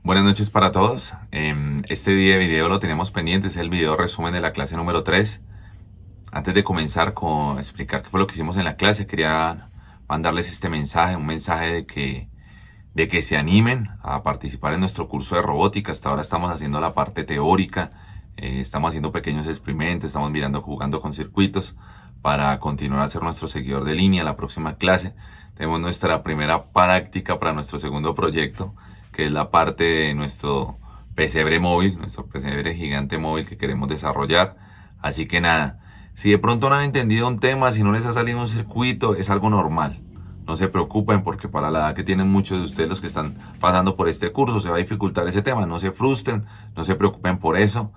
Buenas noches para todos. Este día de video lo tenemos pendiente, es el video resumen de la clase número 3. Antes de comenzar con explicar qué fue lo que hicimos en la clase, quería mandarles este mensaje, un mensaje de que se animen a participar en nuestro curso de robótica. Hasta ahora estamos haciendo la parte teórica, estamos haciendo pequeños experimentos, estamos mirando, jugando con circuitos para continuar a ser nuestro seguidor de línea. La próxima clase tenemos nuestra primera práctica para nuestro segundo proyecto, que es la parte de nuestro pesebre móvil, nuestro pesebre gigante móvil que queremos desarrollar. Así que nada, si de pronto no han entendido un tema, si no les ha salido un circuito, es algo normal. No se preocupen porque para la edad que tienen muchos de ustedes los que están pasando por este curso se va a dificultar ese tema. No se frustren, no se preocupen por eso.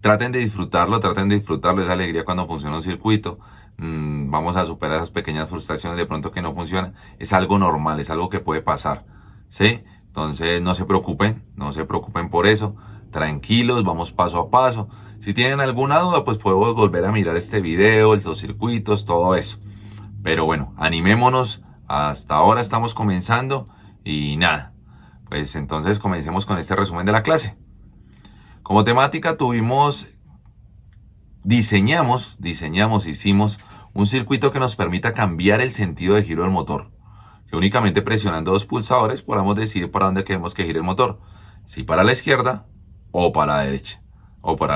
Traten de disfrutarlo, esa alegría cuando funciona un circuito. Vamos a superar esas pequeñas frustraciones de pronto que no funcionan. Es algo normal, es algo que puede pasar, ¿sí? Entonces no se preocupen por eso. Tranquilos, vamos paso a paso. Si tienen alguna duda, pues podemos volver a mirar este video, los circuitos, todo eso. Pero bueno, animémonos. Hasta ahora estamos comenzando y nada. Pues entonces comencemos con este resumen de la clase. Como temática hicimos un circuito que nos permita cambiar el sentido de giro del motor. Que únicamente presionando dos pulsadores podamos decidir para dónde queremos que gire el motor. Si para la izquierda o para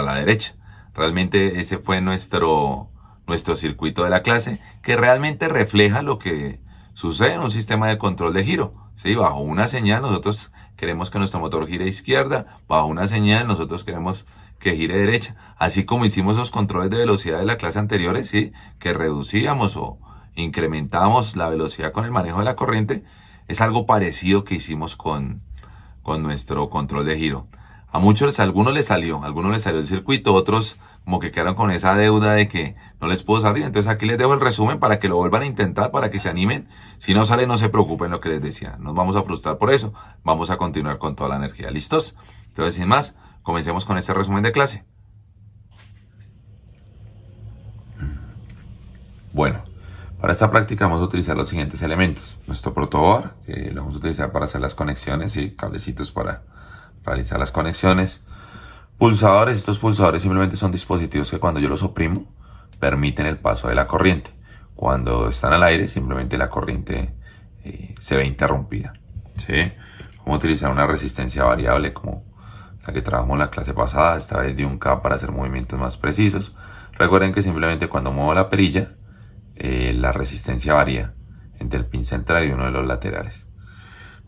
la derecha. Realmente ese fue nuestro circuito de la clase, que realmente refleja lo que sucede en un sistema de control de giro. ¿Sí? Bajo una señal nosotros queremos que nuestro motor gire a izquierda, bajo una señal nosotros queremos que gire derecha. Así como hicimos los controles de velocidad de la clase anteriores, ¿sí? Que reducíamos o incrementamos la velocidad con el manejo de la corriente, es algo parecido que hicimos con nuestro control de giro. Algunos les salió el circuito, otros como que quedaron con esa deuda de que no les pudo salir. Entonces aquí les dejo el resumen para que lo vuelvan a intentar, para que se animen. Si no sale, no se preocupen, lo que les decía. Nos vamos a frustrar por eso. Vamos a continuar con toda la energía. ¿Listos? Entonces, sin más, comencemos con este resumen de clase. Bueno, para esta práctica vamos a utilizar los siguientes elementos. Nuestro protoboard, que lo vamos a utilizar para hacer las conexiones, y cablecitos para realizar las conexiones. Pulsadores, estos pulsadores simplemente son dispositivos que cuando yo los oprimo permiten el paso de la corriente. Cuando están al aire simplemente la corriente se ve interrumpida. ¿Sí? Vamos a utilizar una resistencia variable como la que trabajamos en la clase pasada, esta vez de 1K para hacer movimientos más precisos. Recuerden que simplemente cuando muevo la perilla la resistencia varía entre el pin central y uno de los laterales.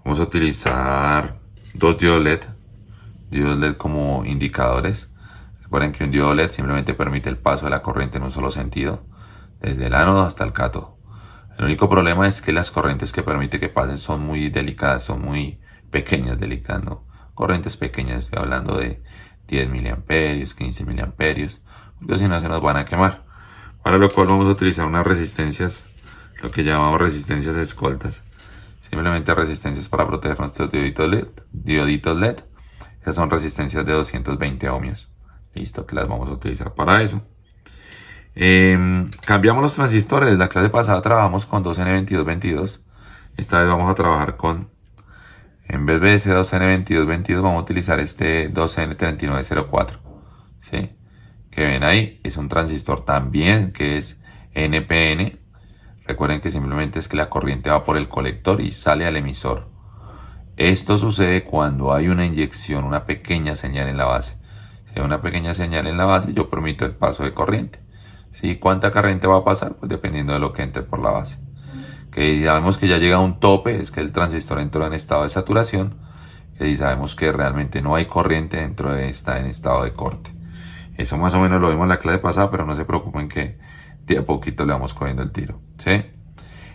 Vamos a utilizar dos diodos LED como indicadores. Recuerden que un diodo LED simplemente permite el paso de la corriente en un solo sentido, desde el ánodo hasta el cátodo. El único problema es que las corrientes que permite que pasen son muy delicadas, son muy pequeñas, delicadas, ¿no? Corrientes pequeñas, estoy hablando de 10 miliamperios, 15 miliamperios, porque si no se nos van a quemar. Para lo cual vamos a utilizar unas resistencias, lo que llamamos resistencias escoltas. Simplemente resistencias para proteger nuestros dioditos LED. Esas son resistencias de 220 ohmios. Listo, que las vamos a utilizar para eso. Cambiamos los transistores. La clase pasada trabajamos con 2N2222. Esta vez vamos a trabajar con, en vez de ese 2N2222, vamos a utilizar este 2N3904. ¿Sí? Que ven ahí, es un transistor también que es NPN. Recuerden que simplemente es que la corriente va por el colector y sale al emisor. Esto sucede cuando hay una inyección, una pequeña señal en la base. Si hay una pequeña señal en la base, yo permito el paso de corriente. ¿Sí? ¿Cuánta corriente va a pasar? Pues dependiendo de lo que entre por la base. Que si sabemos que ya llega a un tope, es que el transistor entró en estado de saturación. Que si sabemos que realmente no hay corriente dentro de esta en estado de corte. Eso más o menos lo vimos en la clase pasada, pero no se preocupen que de a poquito le vamos cogiendo el tiro. ¿Sí?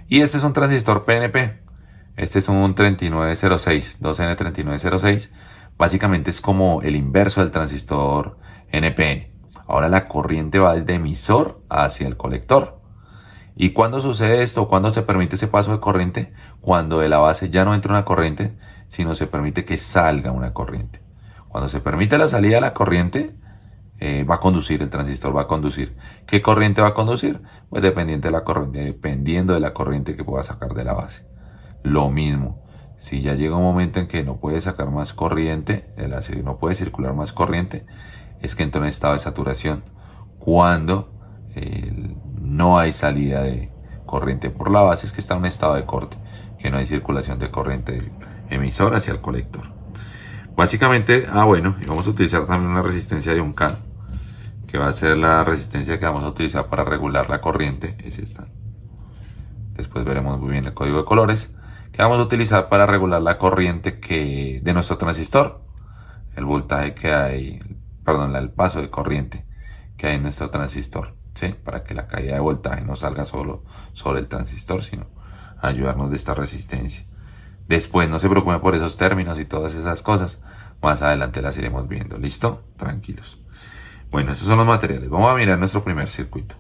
Y este es un transistor PNP. Este es un 3906, 2N3906. Básicamente es como el inverso del transistor NPN. Ahora la corriente va desde emisor hacia el colector. ¿Y cuándo sucede esto? ¿Cuándo se permite ese paso de corriente? Cuando de la base ya no entra una corriente, sino se permite que salga una corriente. Cuando se permite la salida de la corriente, va a conducir, el transistor va a conducir. ¿Qué corriente va a conducir? Pues dependiendo de la corriente que pueda sacar de la base. Lo mismo, Si ya llega un momento en que no puede sacar más corriente, el serie no puede circular más corriente, es que entra en estado de saturación. Cuando no hay salida de corriente por la base, es que está en un estado de corte, que no hay circulación de corriente del emisor hacia el colector. Básicamente, bueno, y vamos a utilizar también una resistencia de 1K, que va a ser la resistencia que vamos a utilizar para regular la corriente. Es esta. Después veremos muy bien el código de colores que vamos a utilizar para regular la corriente de nuestro transistor, el voltaje que hay, perdón, el paso de corriente que hay en nuestro transistor, ¿sí? Para que la caída de voltaje no salga solo sobre el transistor, sino ayudarnos de esta resistencia. Después no se preocupen por esos términos y todas esas cosas, más adelante las iremos viendo. ¿Listo? Tranquilos. Bueno, estos son los materiales. Vamos a mirar nuestro primer circuito.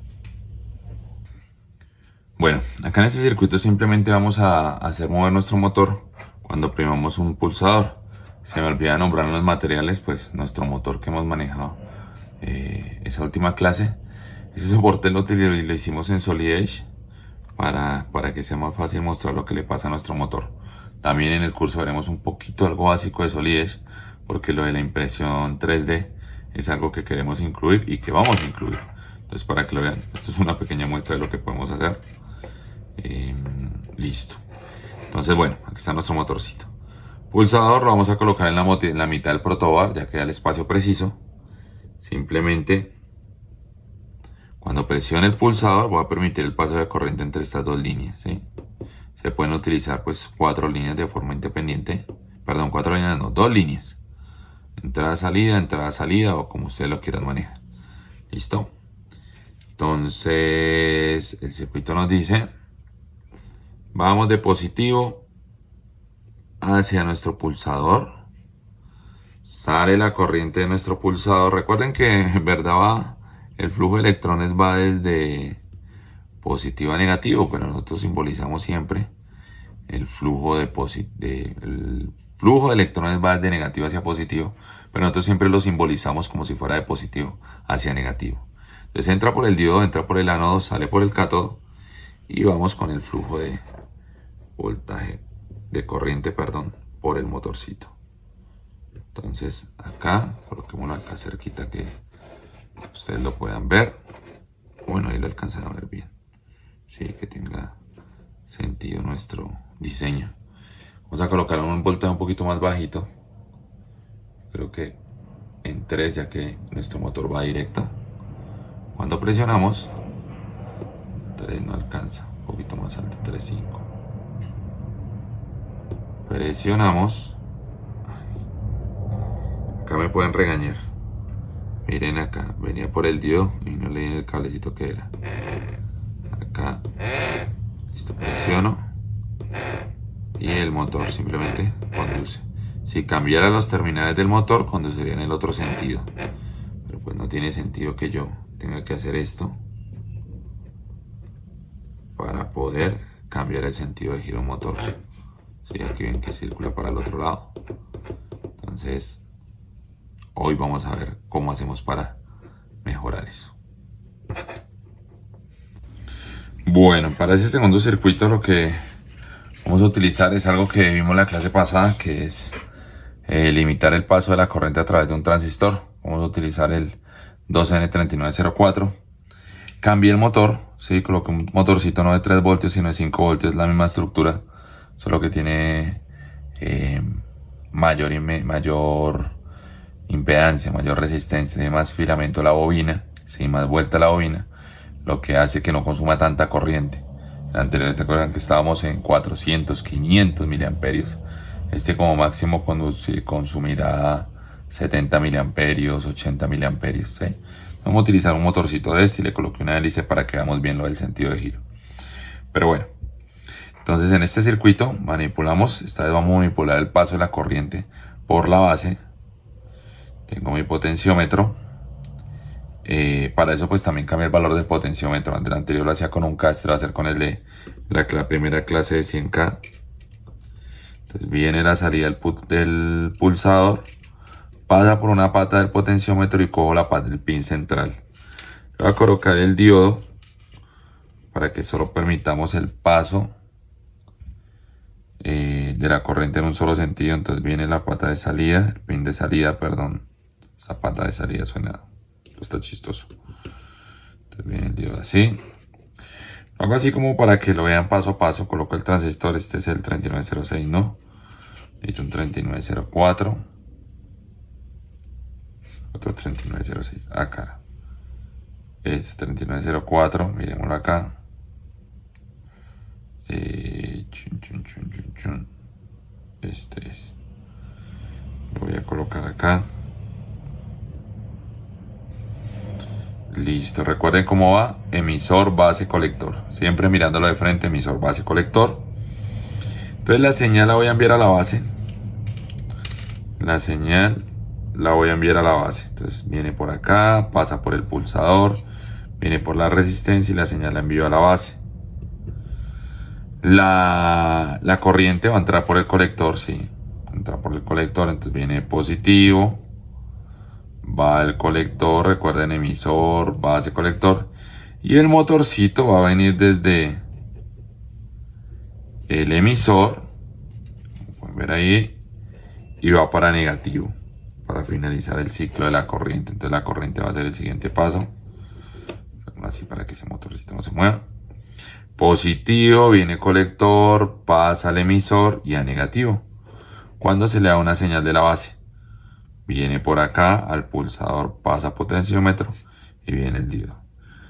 Bueno, acá en este circuito simplemente vamos a hacer mover nuestro motor cuando oprimamos un pulsador. Se me olvida nombrar los materiales, pues nuestro motor que hemos manejado esa última clase. Ese soporte lo hicimos en Solid Edge para que sea más fácil mostrar lo que le pasa a nuestro motor. También en el curso veremos un poquito algo básico de Solid Edge, porque lo de la impresión 3D es algo que queremos incluir y que vamos a incluir. Entonces, para que lo vean, esto es una pequeña muestra de lo que podemos hacer. Listo. Entonces, bueno, aquí está nuestro motorcito. Pulsador lo vamos a colocar en la mitad del protobar, ya que da el espacio preciso. Simplemente, cuando presione el pulsador, voy a permitir el paso de corriente entre estas dos líneas, ¿sí? Se pueden utilizar pues 4 líneas de forma independiente. Perdón, 4 líneas, no, 2 líneas. Entrada, salida o como ustedes lo quieran manejar. ¿Listo? Entonces, el circuito nos dice, vamos de positivo hacia nuestro pulsador. Sale la corriente de nuestro pulsador. Recuerden que en verdad el flujo de electrones va desde positivo a negativo, pero nosotros simbolizamos siempre el flujo el flujo de electrones va de negativo hacia positivo, pero nosotros siempre lo simbolizamos como si fuera de positivo hacia negativo. Entonces entra por el diodo, entra por el ánodo, sale por el cátodo y vamos con el flujo de voltaje, de corriente, perdón, por el motorcito. Entonces acá, coloquémoslo acá cerquita que ustedes lo puedan ver. Bueno, ahí lo alcanzan a ver bien. Sí, que tenga sentido nuestro diseño. Vamos a colocar un voltaje un poquito más bajito. Creo que en 3, ya que nuestro motor va directo. Cuando presionamos, 3 no alcanza, un poquito más alto, 3.5. Presionamos. Acá me pueden regañar. Miren acá, venía por el diodo y no leí en el cablecito que era. Acá, listo, presiono y el motor simplemente conduce. Si cambiara los terminales del motor, conduciría en el otro sentido. Pero pues no tiene sentido que yo tenga que hacer esto para poder cambiar el sentido de giro motor. Sí, aquí ven que circula para el otro lado. Entonces, hoy vamos a ver cómo hacemos para mejorar eso. Bueno, para ese segundo circuito lo que vamos a utilizar es algo que vimos en la clase pasada, que es limitar el paso de la corriente a través de un transistor. Vamos a utilizar el 2N3904. Cambié el motor, sí, coloqué un motorcito no de 3 voltios sino de 5 voltios, la misma estructura, solo que tiene mayor impedancia, mayor resistencia, tiene más filamento la bobina, sí, más vuelta la bobina, lo que hace que no consuma tanta corriente. En el anterior, ¿te acuerdan que estábamos en 400, 500 miliamperios? Este como máximo consumirá 70 miliamperios, 80 miliamperios, ¿sí? Vamos a utilizar un motorcito de este y le coloqué una hélice para que veamos bien lo del sentido de giro. Pero bueno, entonces en este circuito manipulamos, esta vez vamos a manipular el paso de la corriente por la base. Tengo mi potenciómetro. Para eso pues también cambié el valor del potenciómetro. Antes el anterior lo hacía con 1K, este lo voy a hacer con el de la primera clase de 100K. Entonces viene la salida del pulsador, pasa por una pata del potenciómetro y cojo la pata del pin central. Voy a colocar el diodo para que solo permitamos el paso de la corriente en un solo sentido. Entonces viene la pata de salida, el pin de salida, perdón. Esa pata de salida suena, está chistoso. Entonces viene el diodo así. Lo hago así como para que lo vean paso a paso. Coloco el transistor, este es el 3906, ¿no? Necesito un 3904. Otro 3906, acá. Este 3904, miremoslo acá. Este es. Lo voy a colocar acá. Listo, recuerden cómo va. Emisor, base, colector. Siempre mirándolo de frente, emisor, base, colector. Entonces la señal la voy a enviar a la base. La señal la voy a enviar a la base. Entonces viene por acá, pasa por el pulsador, viene por la resistencia y la señal la envío a la base. La corriente va a entrar por el colector, sí. Entra por el colector, entonces viene positivo. Va el colector, recuerden, emisor, base, colector. Y el motorcito va a venir desde el emisor, pueden ver ahí, y va para negativo, para finalizar el ciclo de la corriente. Entonces la corriente va a ser el siguiente paso. Así para que ese motorcito no se mueva. Positivo, viene colector, pasa al emisor y a negativo. Cuando se le da una señal de la base, viene por acá al pulsador, pasa potenciómetro y viene el diodo.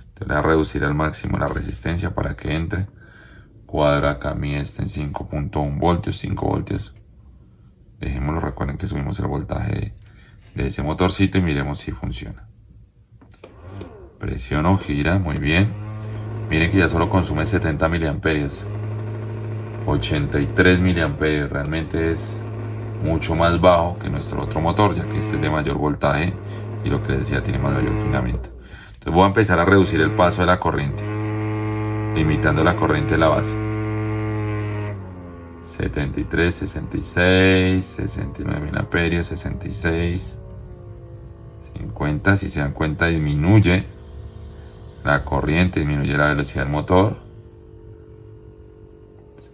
Entonces le voy a reducir al máximo la resistencia para que entre. Cuadro acá mi en 5.1 voltios, 5 voltios. Dejémoslo, recuerden que subimos el voltaje de ese motorcito y miremos si funciona. Presiono, gira, muy bien. Miren que ya solo consume 70 miliamperios. 83 miliamperios, realmente es mucho más bajo que nuestro otro motor, ya que este es de mayor voltaje y lo que les decía tiene mayor refinamiento. Entonces voy a empezar a reducir el paso de la corriente, limitando la corriente de la base. 73, 66, 69 miliamperios, 66, 50, si se dan cuenta disminuye la corriente, disminuye la velocidad del motor.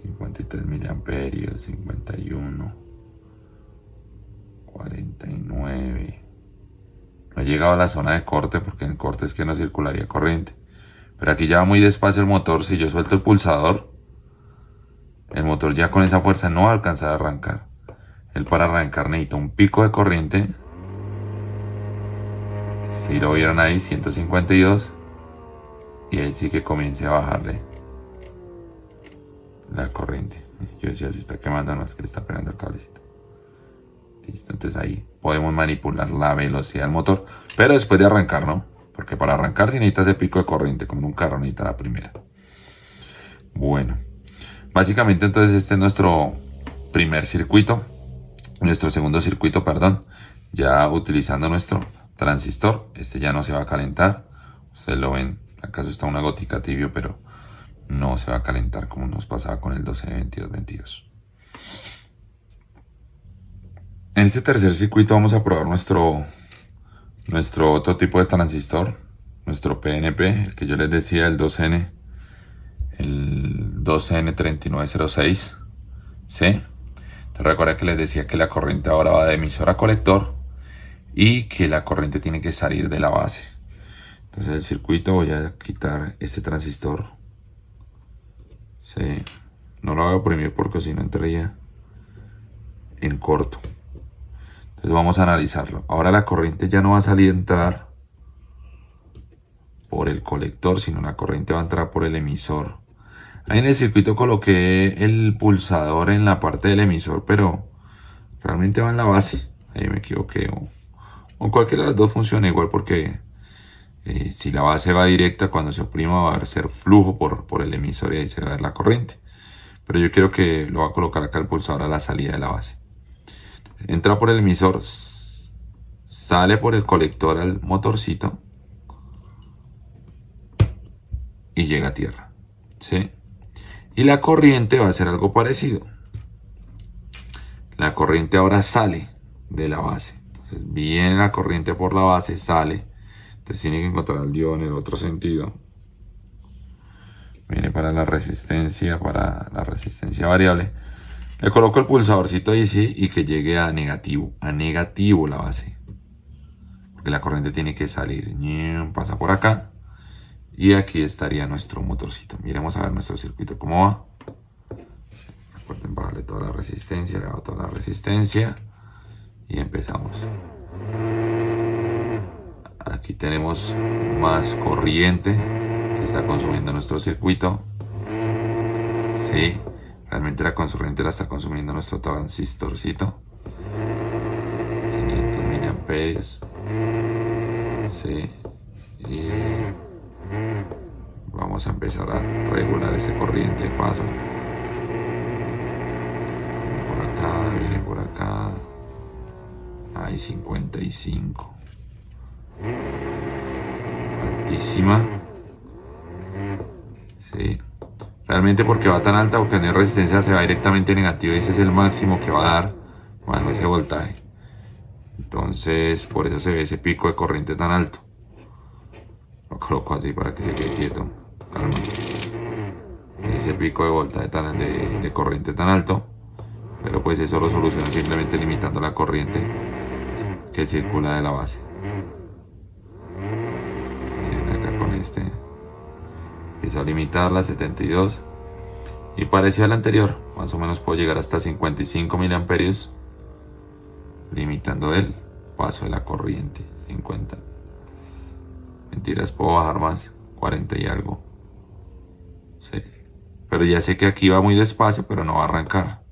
53 miliamperios, 51, 49. No he llegado a la zona de corte porque en corte es que no circularía corriente. Pero aquí ya va muy despacio el motor. Si yo suelto el pulsador, el motor ya con esa fuerza no va a alcanzar a arrancar. Él para arrancar necesita un pico de corriente. Si lo vieron ahí, 152. Y ahí sí que comience a bajarle la corriente. Yo decía, si está quemando, no es que le está pegando el cablecito. Listo, entonces ahí podemos manipular la velocidad del motor. Pero después de arrancar, ¿no? Porque para arrancar se necesita ese pico de corriente, como en un carro necesita la primera. Bueno, básicamente entonces este es nuestro primer circuito. Nuestro segundo circuito, perdón. Ya utilizando nuestro transistor. Este ya no se va a calentar. Ustedes lo ven, acaso está una gotica tibio, pero no se va a calentar como nos pasaba con el 12N2222. En este tercer circuito vamos a probar nuestro otro tipo de transistor, nuestro PNP, el que yo les decía, el 2N, el 2N3906, ¿sí? Entonces recuerda que les decía que la corriente ahora va de emisor a colector y que la corriente tiene que salir de la base. Entonces el circuito, voy a quitar este transistor. Sí, no lo voy a oprimir porque si no entraría en corto. Entonces vamos a analizarlo. Ahora la corriente ya no va a salir a entrar por el colector, sino la corriente va a entrar por el emisor. Ahí en el circuito coloqué el pulsador en la parte del emisor, pero realmente va en la base. Ahí me equivoqué. O cualquiera de las dos funciona igual porque si la base va directa, cuando se oprima va a ser flujo por el emisor y ahí se va a ver la corriente. Pero yo quiero que lo voy a colocar acá el pulsador a la salida de la base. Entra por el emisor, sale por el colector al motorcito y llega a tierra, ¿sí? Y la corriente va a ser algo parecido. La corriente ahora sale de la base. Entonces viene la corriente por la base, sale. Entonces tiene que encontrar el diodo en el otro sentido. Viene para la resistencia variable. Le coloco el pulsadorcito DC y que llegue a negativo la base. Porque la corriente tiene que salir. Pasa por acá. Y aquí estaría nuestro motorcito. Miremos a ver nuestro circuito cómo va. Recuerden bajarle toda la resistencia, le bajo toda la resistencia. Y empezamos. Aquí tenemos más corriente que está consumiendo nuestro circuito. Sí, realmente la corriente la está consumiendo nuestro transistorcito. 500 miliamperios. Sí. Y vamos a empezar a regular ese corriente de paso. Viene por acá. Hay 55. Altísima. Sí. Realmente porque va tan alta, porque no hay resistencia, se va directamente negativo y ese es el máximo que va a dar bajo ese voltaje. Entonces, por eso se ve ese pico de corriente tan alto. Lo coloco así para que se quede quieto. Calma. Ese pico de voltaje de corriente tan alto. Pero pues eso lo soluciona simplemente limitando la corriente que circula de la base. Miren acá con este. Empiezo a limitarla 72. Y parecía al anterior. Más o menos puedo llegar hasta 55 miliamperios. Limitando el paso de la corriente. 50. Mentiras, puedo bajar más. 40 y algo. Sí. Pero ya sé que aquí va muy despacio, pero no va a arrancar.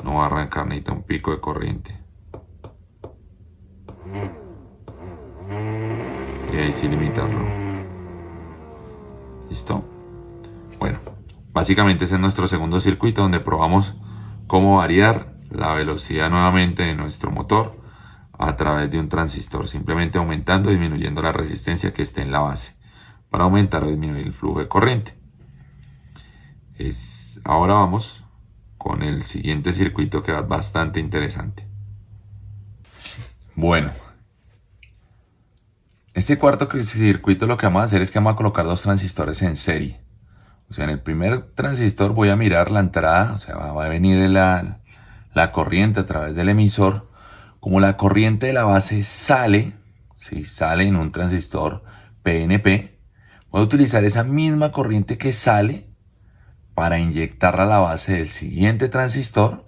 No va a arrancar, necesita un pico de corriente. Y ahí sí limitarlo. ¿Listo? Bueno, básicamente ese es nuestro segundo circuito donde probamos cómo variar la velocidad nuevamente de nuestro motor a través de un transistor, simplemente aumentando y disminuyendo la resistencia que esté en la base para aumentar o disminuir el flujo de corriente. Ahora vamos con el siguiente circuito que va bastante interesante. Bueno, este cuarto circuito lo que vamos a hacer es que vamos a colocar dos transistores en serie. O sea, en el primer transistor voy a mirar la entrada, o sea, va a venir la corriente a través del emisor. Como la corriente de la base sale, si sale en un transistor PNP, voy a utilizar esa misma corriente que sale para inyectarla a la base del siguiente transistor,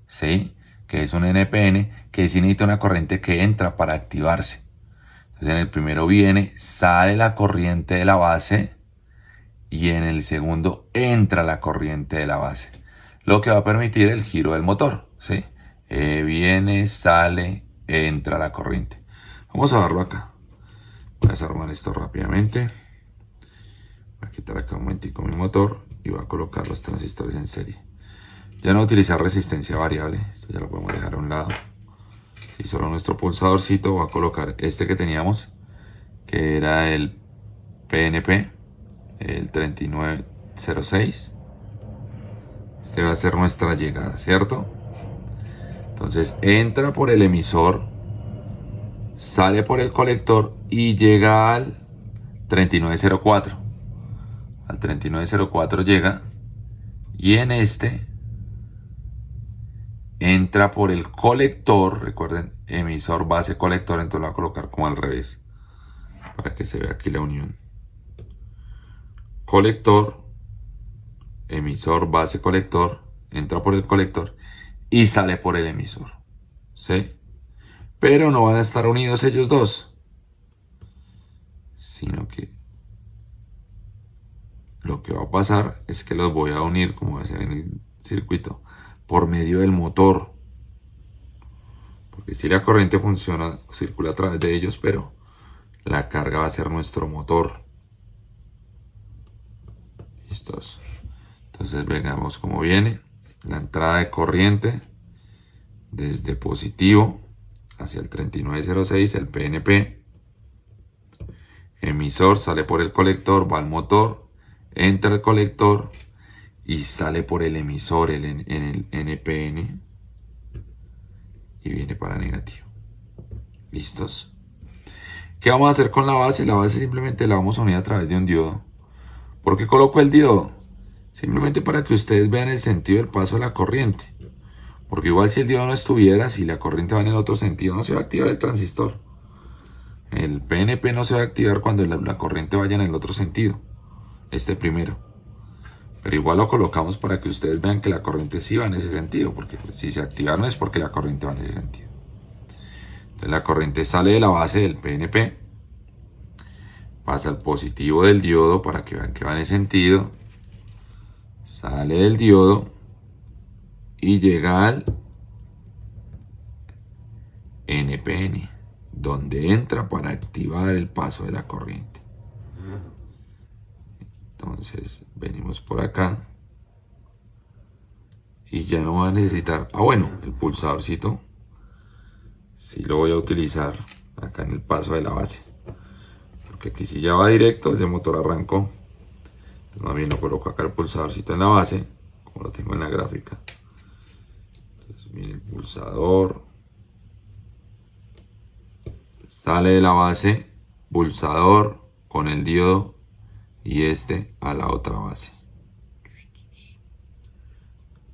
¿sí? Que es un NPN, que sí necesita una corriente que entra para activarse. Entonces en el primero sale la corriente de la base y en el segundo entra la corriente de la base, lo que va a permitir el giro del motor, ¿sí? Sale, entra la corriente. Vamos a verlo acá. Voy a desarmar esto rápidamente. Voy a quitar acá un momentico mi motor y voy a colocar los transistores en serie. Ya no utilizar resistencia variable, esto ya lo podemos dejar a un lado. Y solo nuestro pulsadorcito, voy a colocar este que teníamos, que era el PNP, el 3906. Este va a ser nuestra llegada, ¿cierto? Entonces entra por el emisor, sale por el colector y llega al 3904. Al 3904 llega y en este entra por el colector. Recuerden, emisor, base, colector. Entonces lo voy a colocar como al revés para que se vea aquí la unión. Colector, emisor, base, colector. Entra por el colector y sale por el emisor, ¿sí? Pero no van a estar unidos ellos dos, sino que lo que va a pasar es que los voy a unir, como se ve en el circuito, por medio del motor. Porque si la corriente funciona, circula a través de ellos, pero la carga va a ser nuestro motor. ¿Listos? Entonces veamos cómo viene. La entrada de corriente desde positivo hacia el 3906, el PNP. Emisor sale por el colector, va al motor, entra el colector y sale por el emisor, en el NPN, y viene para negativo. ¿Listos? ¿Qué vamos a hacer con la base? La base simplemente la vamos a unir a través de un diodo. ¿Por qué coloco el diodo? Simplemente para que ustedes vean el sentido del paso de la corriente. Porque igual si el diodo no estuviera, si la corriente va en el otro sentido, no se va a activar el transistor. El PNP no se va a activar cuando la corriente vaya en el otro sentido. Este primero. Pero igual lo colocamos para que ustedes vean que la corriente sí va en ese sentido. Porque pues, si se activaron es porque la corriente va en ese sentido. Entonces la corriente sale de la base del PNP. Pasa al positivo del diodo para que vean que va en ese sentido. Sale del diodo. Y llega al NPN, donde entra para activar el paso de la corriente. Entonces venimos por acá y ya no va a necesitar, bueno, el pulsadorcito sí lo voy a utilizar acá en el paso de la base, porque aquí si ya va directo, ese motor arrancó. Entonces más bien lo coloco acá el pulsadorcito en la base, como lo tengo en la gráfica. Entonces viene el pulsador, sale de la base, pulsador con el diodo y este a la otra base.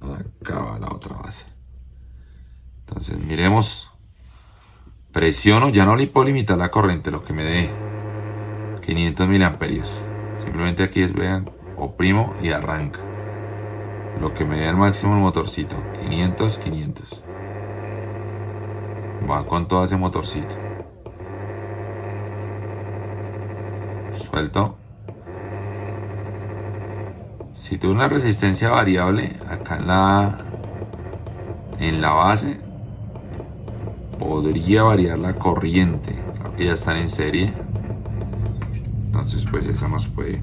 Acá va la otra base. Entonces miremos, presiono, ya no le puedo limitar la corriente, lo que me dé 500 miliamperios. Simplemente aquí es, vean, oprimo y arranca. Lo que me dé al máximo el motorcito, 500, 500. Va con todo ese motorcito. Suelto. Si tuve una resistencia variable acá en la base, podría variar la corriente. Creo que ya están en serie. Entonces pues eso nos puede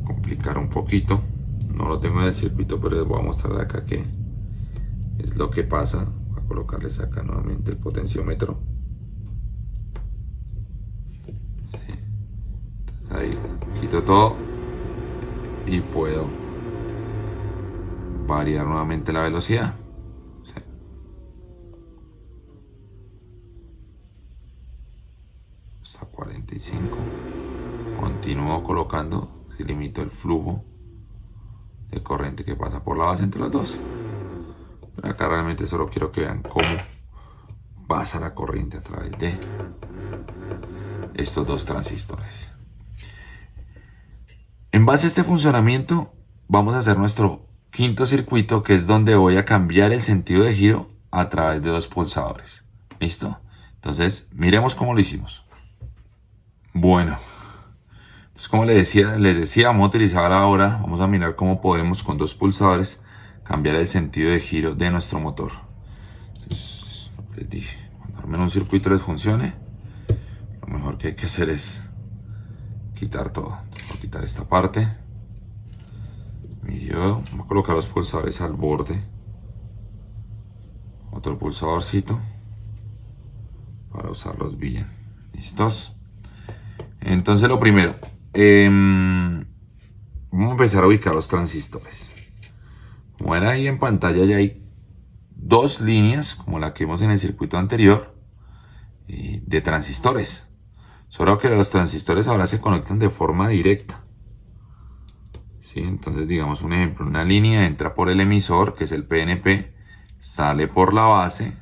complicar un poquito. No lo tengo en el circuito, pero les voy a mostrar acá qué es lo que pasa. Voy a colocarles acá nuevamente el potenciómetro. Sí. Entonces ahí quito todo y puedo variar nuevamente la velocidad. Sí. Hasta 45. Continúo colocando, si limito el flujo de corriente que pasa por la base entre los dos. Pero acá realmente solo quiero que vean cómo pasa la corriente a través de estos dos transistores. En base a este funcionamiento vamos a hacer nuestro quinto circuito, que es donde voy a cambiar el sentido de giro a través de dos pulsadores. ¿Listo? Entonces miremos cómo lo hicimos. Bueno, pues como les decía, vamos a utilizar ahora, vamos a mirar cómo podemos con dos pulsadores cambiar el sentido de giro de nuestro motor. Entonces, les dije, cuando al menos un circuito les funcione, lo mejor que hay que hacer es quitar todo. Voy a quitar esta parte. Mi diodo, voy a colocar los pulsadores al borde. Otro pulsadorcito para usarlos bien. ¿Listos? Entonces lo primero, vamos a empezar a ubicar los transistores. Como ven ahí en pantalla, ya hay dos líneas, como la que vimos en el circuito anterior, de transistores. Solo que los transistores ahora se conectan de forma directa. ¿Sí? Entonces, digamos un ejemplo, una línea entra por el emisor, que es el PNP, sale por la base,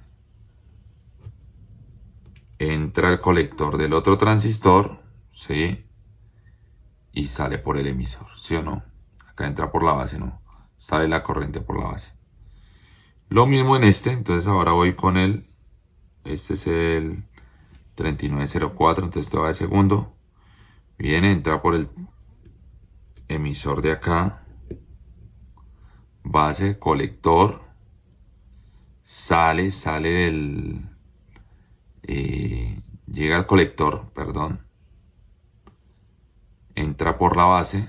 entra al colector del otro transistor, ¿sí? Y sale por el emisor, ¿sí o no? Acá entra por la base, no. Sale la corriente por la base. Lo mismo en este, entonces ahora voy con este es el 3904, entonces este va de segundo. Viene, entra por el emisor de acá, base, colector, sale del... llega al colector, perdón. Entra por la base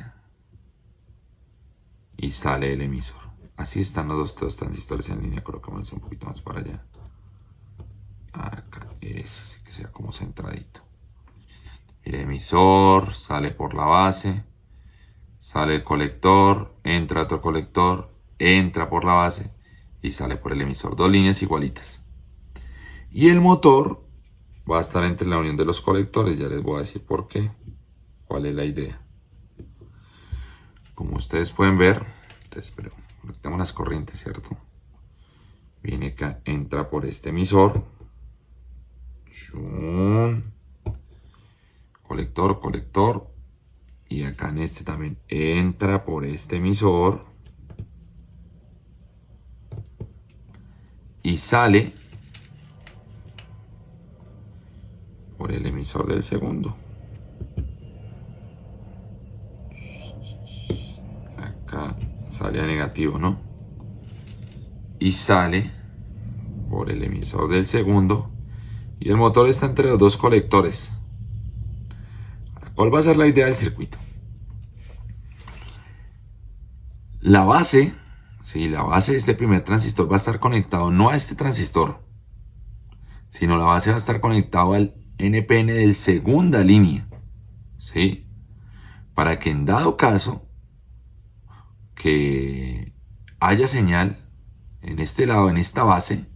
y sale el emisor. Así están los dos transistores en línea. Colocamos un poquito más para allá. Acá, eso, sí que sea como centradito. El emisor sale por la base, sale el colector, entra otro colector, entra por la base y sale por el emisor. Dos líneas igualitas. Y el motor va a estar entre la unión de los colectores. Ya les voy a decir por qué. ¿Cuál es la idea? como ustedes pueden ver, entonces, pero conectamos las corrientes, ¿cierto? Viene acá, entra por este emisor. Colector, colector. Y acá en este también entra por este emisor. Y sale por el emisor del segundo. Acá sale a negativo, ¿no? Y sale por el emisor del segundo. Y el motor está entre los dos colectores. Ahora, ¿cuál va a ser la idea del circuito? La base, sí, la base de este primer transistor va a estar conectado no a este transistor, sino la base va a estar conectado al NPN del segunda línea, ¿sí? Para que en dado caso que haya señal en este lado, en esta base,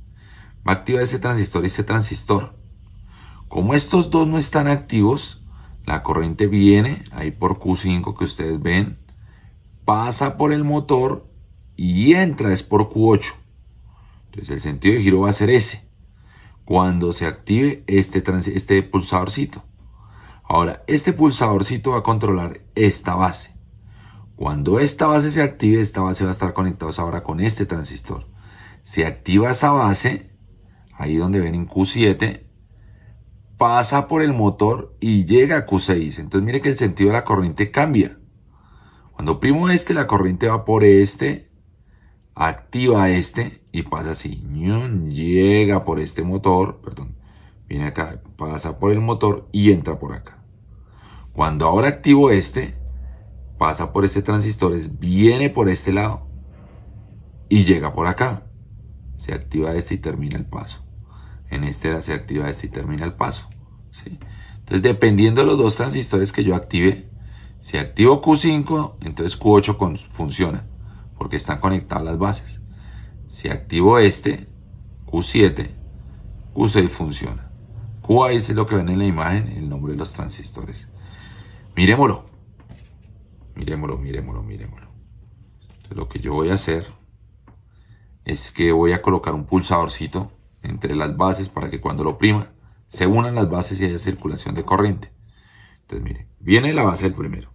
va a activar ese transistor y este transistor. Como estos dos no están activos, la corriente viene ahí por Q5 que ustedes ven, pasa por el motor y entra es por Q8. Entonces el sentido de giro va a ser ese, cuando se active este pulsadorcito. Ahora, este pulsadorcito va a controlar esta base. Cuando esta base se active, esta base va a estar conectada ahora con este transistor. Se activa esa base, ahí donde ven en Q7, pasa por el motor y llega a Q6. Entonces mire que el sentido de la corriente cambia. Cuando primo este, la corriente va por este, activa este y pasa así. Llega por este motor, perdón, viene acá, pasa por el motor y entra por acá. Cuando ahora activo este, pasa por este transistor, viene por este lado y llega por acá. Se activa este y termina el paso. En este se activa este y termina el paso, ¿sí? Entonces, dependiendo de los dos transistores que yo active, si activo Q5, entonces Q8 funciona, porque están conectadas las bases. Si activo este, Q7, Q6 funciona. Q es lo que ven en la imagen, el nombre de los transistores. Miremoslo. Miremoslo. Entonces, lo que yo voy a hacer es que voy a colocar un pulsadorcito entre las bases para que cuando lo oprima se unan las bases y haya circulación de corriente. Entonces mire, viene la base del primero.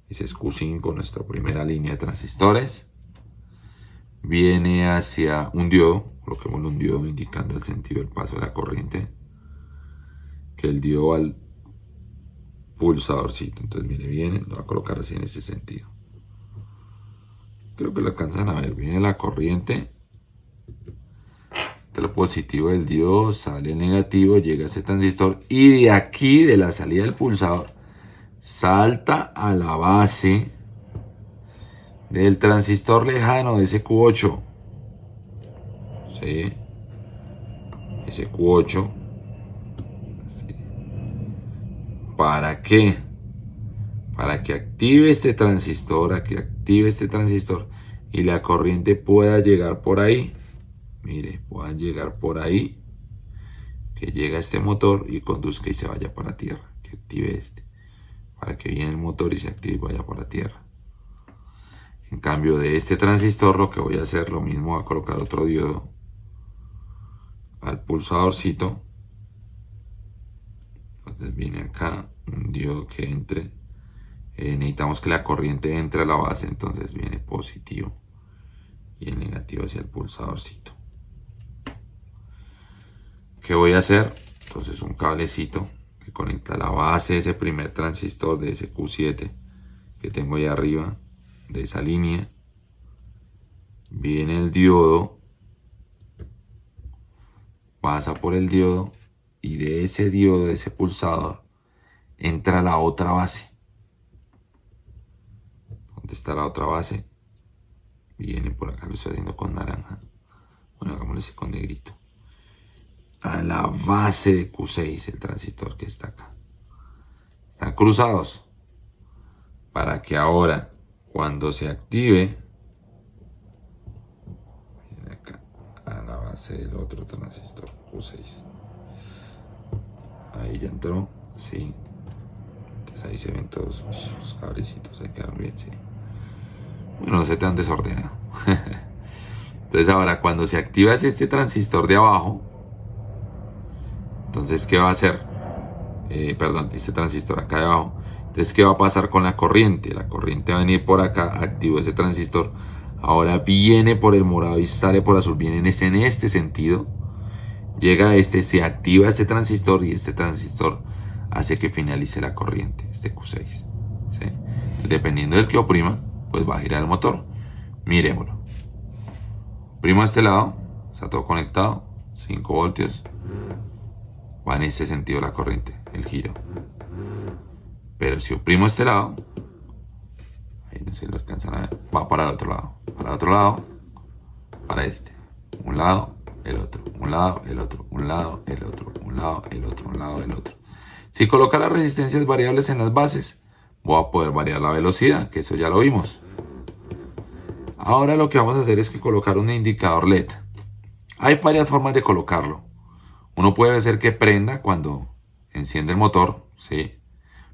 Ese es Q5, nuestra primera línea de transistores. Viene hacia un diodo, coloquémosle un diodo indicando el sentido del paso de la corriente, que el diodo va al pulsadorcito. Entonces mire, viene, lo voy a colocar así en ese sentido. Creo que lo alcanzan a ver, viene la corriente, entre lo positivo del diodo, sale el negativo, llega a ese transistor y de aquí, de la salida del pulsador, salta a la base del transistor lejano de ese Q8. ¿Sí? Ese Q8. ¿Sí? ¿Para qué? Para que active este transistor, y la corriente pueda llegar por ahí. Mire, puedan llegar por ahí, que llegue a este motor y conduzca y se vaya para tierra, que active este, para que viene el motor y se active y vaya para tierra. En cambio de este transistor, lo que voy a hacer, lo mismo, voy a colocar otro diodo al pulsadorcito. Entonces viene acá un diodo que entre. Necesitamos que la corriente entre a la base, entonces viene positivo y el negativo hacia el pulsadorcito. ¿Qué voy a hacer? Entonces un cablecito que conecta la base de ese primer transistor, de ese Q7 que tengo ahí arriba, de esa línea. Viene el diodo, pasa por el diodo y de ese diodo, de ese pulsador, entra la otra base. ¿Dónde está la otra base? Viene por acá, lo estoy haciendo con naranja. Bueno, hagámoslo así con negrito. A la base de Q6, el transistor que está acá. Están cruzados. Para que ahora, cuando se active, viene acá, a la base del otro transistor Q6. Ahí ya entró, sí. Entonces ahí se ven todos los cablecitos, ahí quedaron bien, sí. Bueno, no se te han desordenado. Entonces ahora cuando se activa este transistor de abajo, entonces ¿qué va a hacer? Perdón, este transistor acá de abajo. Entonces ¿qué va a pasar con la corriente? La corriente va a venir por acá, activo ese transistor. Ahora viene por el morado y sale por azul, viene en este sentido. Llega a este, se activa este transistor y este transistor hace que finalice la corriente, este Q6. ¿Sí? Entonces, dependiendo del que oprima, pues va a girar el motor. Miremoslo. Oprimo a este lado, está todo conectado, 5 voltios. Va en este sentido la corriente, el giro. Pero si oprimo este lado, ahí no se lo alcanzan a ver, va para el otro lado, para el otro lado, para este. Un lado, el otro, un lado, el otro, un lado, el otro, un lado, el otro, un lado, el otro. Si coloco las resistencias variables en las bases, voy a poder variar la velocidad, que eso ya lo vimos. Ahora lo que vamos a hacer es que colocar un indicador LED. Hay varias formas de colocarlo. Uno puede hacer que prenda cuando enciende el motor, ¿sí?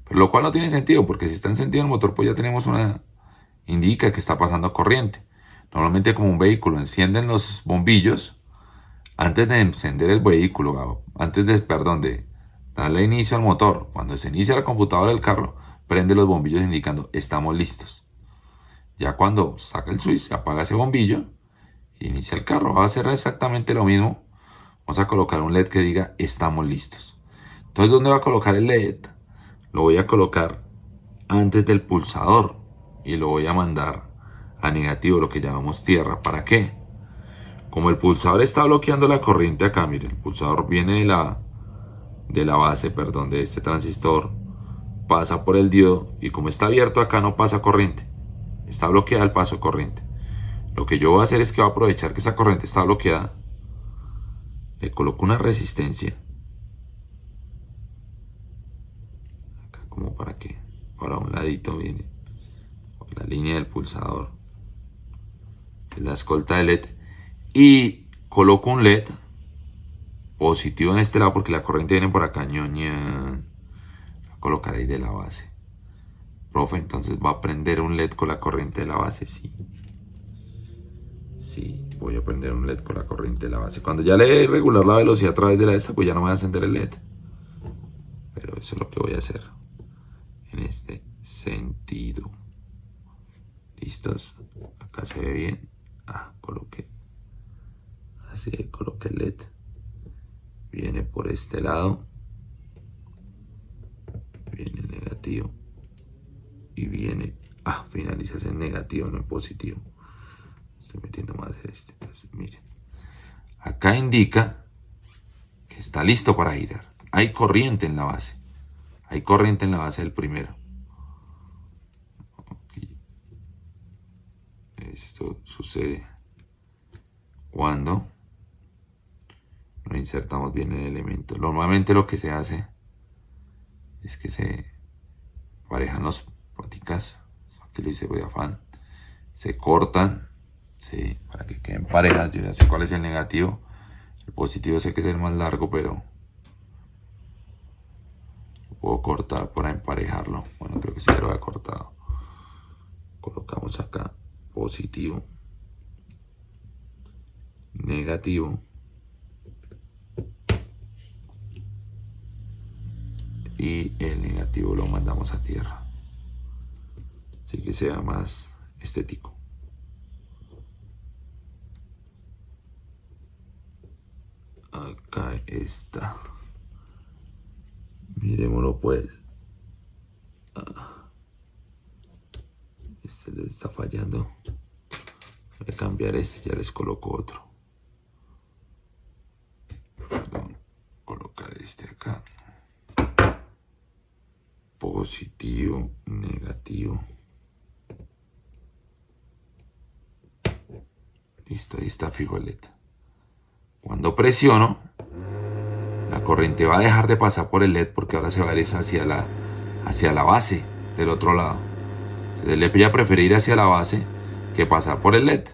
Pero lo cual no tiene sentido, porque si está encendido el motor, pues ya tenemos indica que está pasando corriente. Normalmente como un vehículo encienden los bombillos antes de encender el vehículo, de darle inicio al motor. Cuando se inicia la computadora del carro, prende los bombillos indicando estamos listos. Ya cuando saca el switch, se apaga ese bombillo y inicia el carro. Va a hacer exactamente lo mismo. Vamos a colocar un LED que diga estamos listos. Entonces, ¿dónde va a colocar el LED? Lo voy a colocar antes del pulsador y lo voy a mandar a negativo, lo que llamamos tierra. ¿Para qué? Como el pulsador está bloqueando la corriente acá, miren, el pulsador viene de la base, perdón, de este transistor, pasa por el diodo y como está abierto acá no pasa corriente, está bloqueada el paso de corriente. Lo que yo voy a hacer es que voy a aprovechar que esa corriente está bloqueada, le coloco una resistencia, acá como para que, para un ladito viene, por la línea del pulsador, es la escolta de LED, y coloco un LED positivo en este lado porque la corriente viene por acá, ñoña. Voy a colocar ahí de la base. Profe, entonces va a prender un LED con la corriente de la base, sí. Sí, voy a prender un LED con la corriente de la base. Cuando ya le dé regular la velocidad a través de la esta, pues ya no me va a encender el LED. Pero eso es lo que voy a hacer en este sentido. ¿Listos? Acá se ve bien. Coloqué. Así, coloqué el LED. Viene por este lado. Viene negativo. Y viene. Finaliza en negativo, no en positivo. Estoy metiendo más de este. Entonces, miren. Acá indica que está listo para girar. Hay corriente en la base. Hay corriente en la base del primero. Aquí. Esto sucede cuando no insertamos bien el elemento. Normalmente lo que se hace es que se parejan las paticas. Aquí lo hice de afán. Se cortan, ¿sí? Para que queden parejas. Yo ya sé cuál es el negativo. El positivo sé que es el más largo, pero lo puedo cortar para emparejarlo. Bueno, creo que sí lo he cortado. Colocamos acá positivo, negativo y el negativo lo mandamos a tierra, así que sea más estético. Acá está, miremoslo pues. Este le está fallando. Voy a cambiar este, ya les coloco otro. Perdón, colocar este acá. Positivo, negativo. Listo, ahí está fijo el LED. Cuando presiono, la corriente va a dejar de pasar por el LED porque ahora se va a ir hacia la base del otro lado. Entonces le voy a preferir hacia la base que pasar por el LED.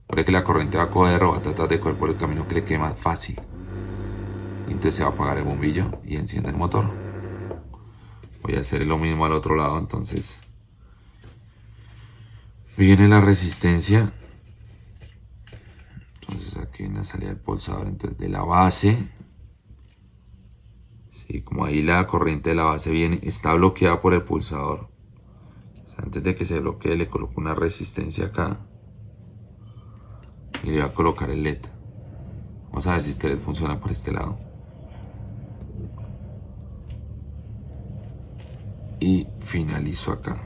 Porque la corriente va a coger o va a tratar de coger por el camino que le quede más fácil. Entonces se va a apagar el bombillo y enciende el motor. Voy voy a hacer lo mismo al otro lado. Entonces viene la resistencia. Entonces aquí viene la salida del pulsador. Entonces de la base, sí, como ahí la corriente de la base viene, está bloqueada por el pulsador. Antes de que se bloquee le coloco una resistencia acá y le voy a colocar el LED. Vamos a ver si este LED funciona por este lado. Y finalizo acá.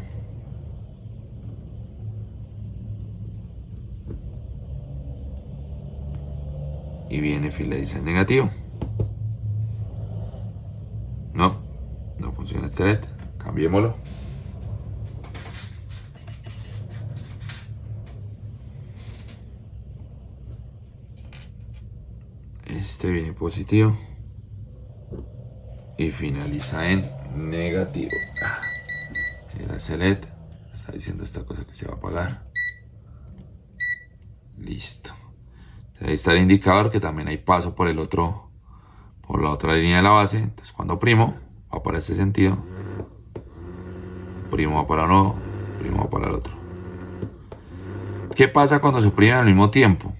Y viene finaliza en negativo. No funciona este LED. Cambiémoslo. Este viene positivo y finaliza en negativo. Mira ese LED, está diciendo esta cosa que se va a apagar. Listo. Ahí está el indicador que también hay paso por la otra línea de la base. Entonces cuando primo va para este sentido, primo va para uno, primo va para el otro. ¿Qué pasa cuando se oprimen al mismo tiempo?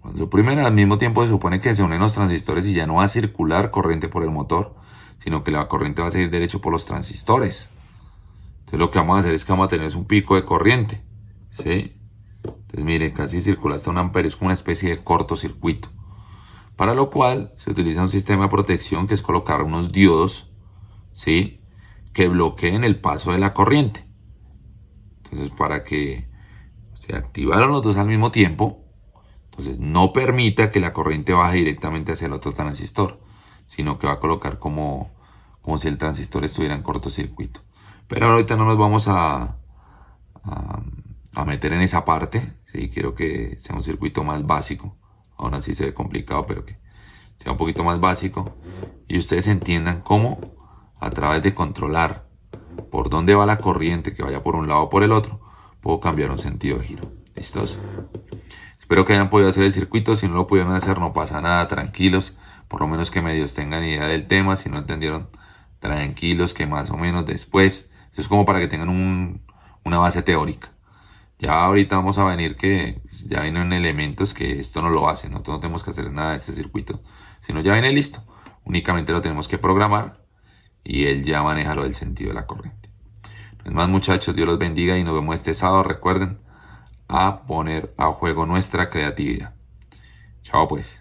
Cuando se oprimen al mismo tiempo se supone que se unen los transistores y ya no va a circular corriente por el motor, sino que la corriente va a seguir derecho por los transistores. Entonces lo que vamos a hacer es que vamos a tener un pico de corriente, ¿sí? Entonces mire, casi circula hasta 1 amperio, es como una especie de cortocircuito. Para lo cual se utiliza un sistema de protección que es colocar unos diodos, ¿sí?, que bloqueen el paso de la corriente. Entonces para que se activaron los dos al mismo tiempo, entonces no permita que la corriente baje directamente hacia el otro transistor, sino que va a colocar como si el transistor estuviera en cortocircuito. Pero ahorita no nos vamos a meter en esa parte, ¿sí? Quiero que sea un circuito más básico. Aún así se ve complicado, pero que sea un poquito más básico. Y ustedes entiendan cómo, a través de controlar por dónde va la corriente, que vaya por un lado o por el otro, puedo cambiar un sentido de giro. ¿Listos? Espero que hayan podido hacer el circuito. Si no lo pudieron hacer, no pasa nada, tranquilos. Por lo menos que medios tengan idea del tema. Si no entendieron, tranquilos, que más o menos después. Eso es como para que tengan una base teórica. Ya ahorita vamos a venir que ya vienen elementos que esto no lo hace. Nosotros no tenemos que hacer nada de este circuito, sino ya viene listo. Únicamente lo tenemos que programar y él ya maneja lo del sentido de la corriente. No es más, muchachos, Dios los bendiga y nos vemos este sábado. Recuerden a poner a juego nuestra creatividad. Chao pues.